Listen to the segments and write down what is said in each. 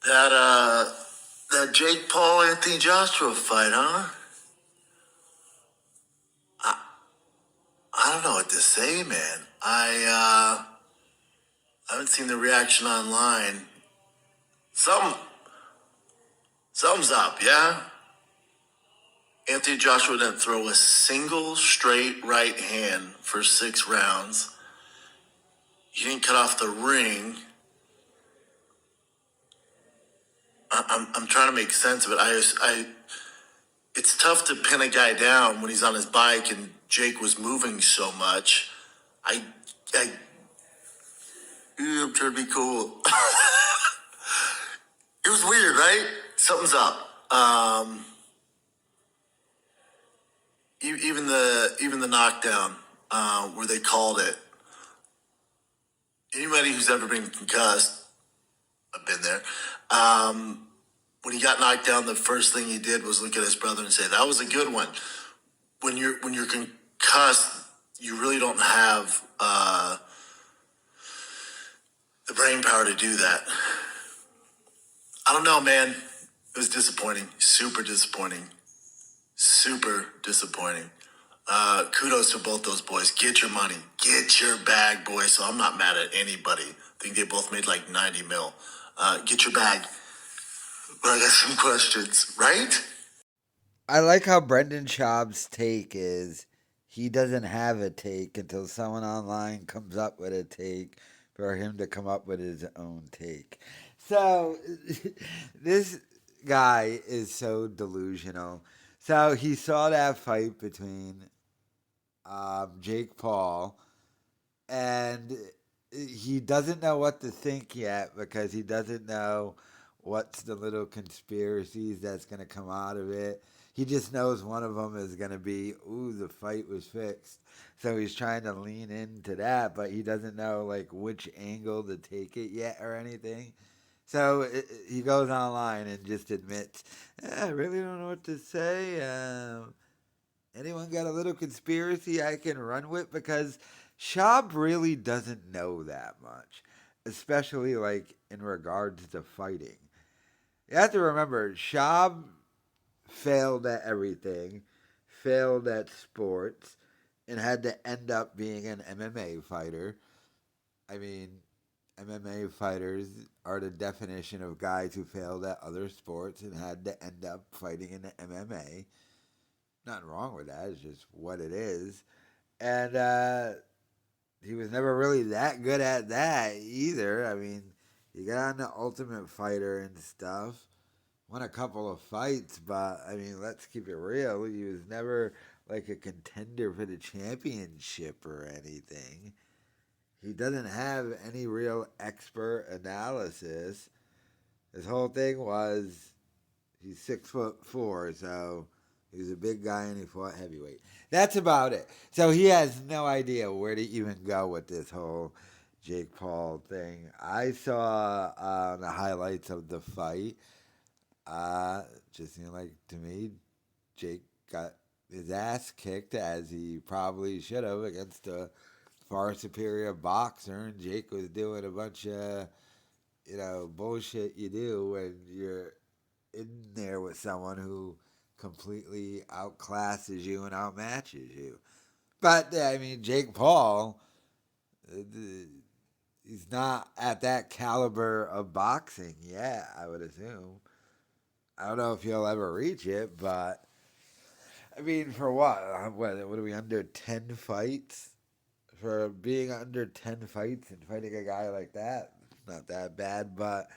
That Jake Paul Anthony Joshua fight, huh? I I don't know what to say, man. I haven't seen the reaction online. Some Something's up, yeah. Anthony Joshua didn't throw a single straight right hand for 6 rounds. He didn't cut off the ring. I'm trying to make sense of it. It's tough to pin a guy down when he's on his bike and Jake was moving so much. I, I, I'm trying to be cool. It was weird, right? Something's up. Even the knockdown where they called it. Anybody who's ever been concussed, I've been there. When he got knocked down, the first thing he did was look at his brother and say, "That was a good one." When you're concussed, you really don't have the brain power to do that. I don't know, man. It was disappointing. Super disappointing. Super disappointing. Kudos to both those boys. Get your money. Get your bag, boys. So I'm not mad at anybody. I think they both made like 90 mil. Get your bag. But I got some questions, right? I like how Brendan Schaub's take is he doesn't have a take until someone online comes up with a take for him to come up with his own take. So this guy is so delusional. So he saw that fight between Jake Paul, and he doesn't know what to think yet because he doesn't know what's the little conspiracies that's going to come out of it. He just knows one of them is going to be, ooh, the fight was fixed. So he's trying to lean into that, but he doesn't know like which angle to take it yet or anything. So he goes online and just admits, I really don't know what to say. Anyone got a little conspiracy I can run with? Because Schaub really doesn't know that much, especially like in regards to fighting. You have to remember, Schaub failed at everything, failed at sports, and had to end up being an MMA fighter. I mean, MMA fighters are the definition of guys who failed at other sports and had to end up fighting in the MMA. Nothing wrong with that. It's just what it is. And he was never really that good at that either. I mean, he got on the Ultimate Fighter and stuff, won a couple of fights, but I mean, let's keep it real. He was never like a contender for the championship or anything. He doesn't have any real expert analysis. His whole thing was he's 6'4", so he's a big guy and he fought heavyweight. That's about it. So he has no idea where to even go with this whole Jake Paul thing. I saw the highlights of the fight. Just seemed like to me, Jake got his ass kicked as he probably should have against a far superior boxer, and Jake was doing a bunch of bullshit you do when you're in there with someone who completely outclasses you and outmatches you. But I mean, Jake Paul, uh, he's not at that caliber of boxing yet. I would assume. I don't know if he'll ever reach it, but I mean, for what? What are we under 10 fights? For being under 10 fights and fighting a guy like that, it's not that bad. But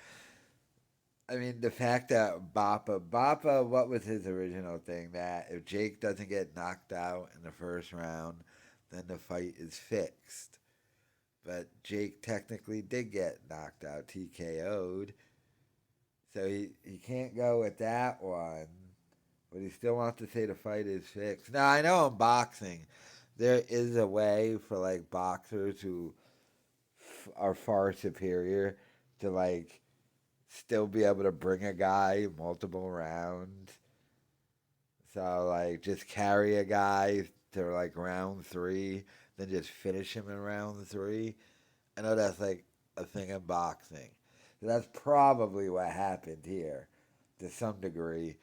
I mean, the fact that Bappa, what was his original thing? That if Jake doesn't get knocked out in the first round, then the fight is fixed. But Jake technically did get knocked out, TKO'd. So he can't go with that one. But he still wants to say the fight is fixed. Now, I know in boxing, there is a way for like boxers who are far superior to like still be able to bring a guy multiple rounds. So like just carry a guy to like round three, then just finish him in round three. I know that's like a thing in boxing. That's probably what happened here to some degree,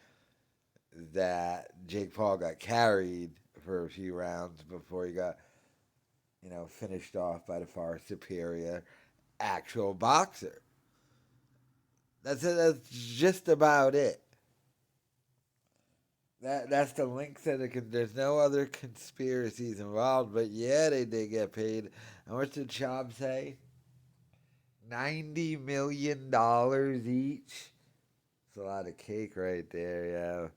that Jake Paul got carried for a few rounds before he got, finished off by the far superior actual boxer. That's it. That's just about it. That's the link to the. There's no other conspiracies involved, but yeah, they did get paid. How much did Schaub say? $90 million each. It's a lot of cake right there, yeah.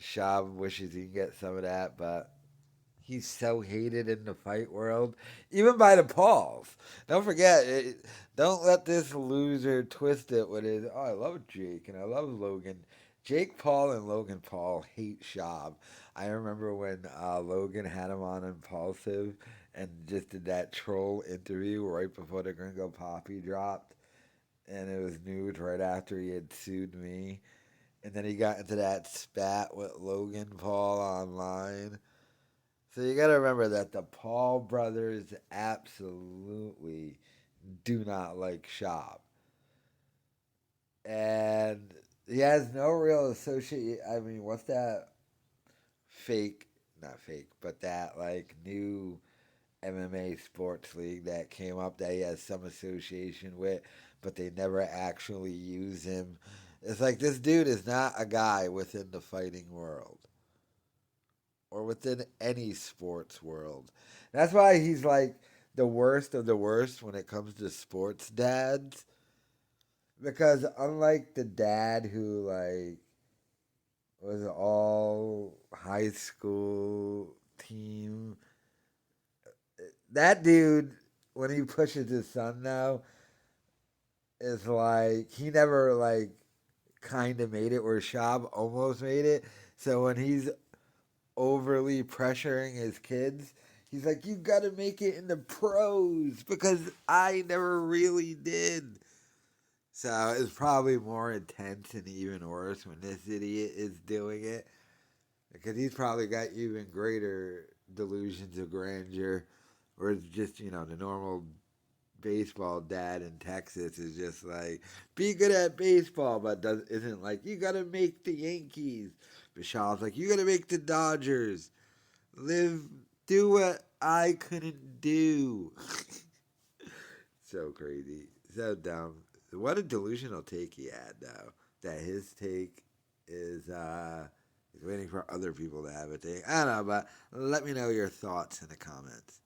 Schaub wishes he can get some of that, but he's so hated in the fight world, even by the Pauls. Don't forget, don't let this loser twist it with his, oh, I love Jake and I love Logan. Jake Paul and Logan Paul hate Schaub. I remember when Logan had him on Impulsive and just did that troll interview right before the Gringo Poppy dropped. And it was news right after he had sued me. And then he got into that spat with Logan Paul online. So you got to remember that the Paul brothers absolutely do not like Schaub. And he has no real associate. I mean, what's that fake, not fake, but that like new MMA sports league that came up that he has some association with, but they never actually use him. It's like this dude is not a guy within the fighting world or within any sports world. That's why he's like the worst of the worst when it comes to sports dads. Because unlike the dad who like was all high school team, that dude when he pushes his son now is like he never like kind of made it where Schaub almost made it. So when he's overly pressuring his kids, he's like, you got to make it in the pros because I never really did. So it's probably more intense and even worse when this idiot is doing it because he's probably got even greater delusions of grandeur. Or it's just, the normal baseball dad in Texas is just like, be good at baseball, but isn't like, you got to make the Yankees. Bashal's like, you got to make the Dodgers. Live, do what I couldn't do. So crazy. So dumb. What a delusional take he had, though. That his take is he's waiting for other people to have a take. I don't know, but let me know your thoughts in the comments.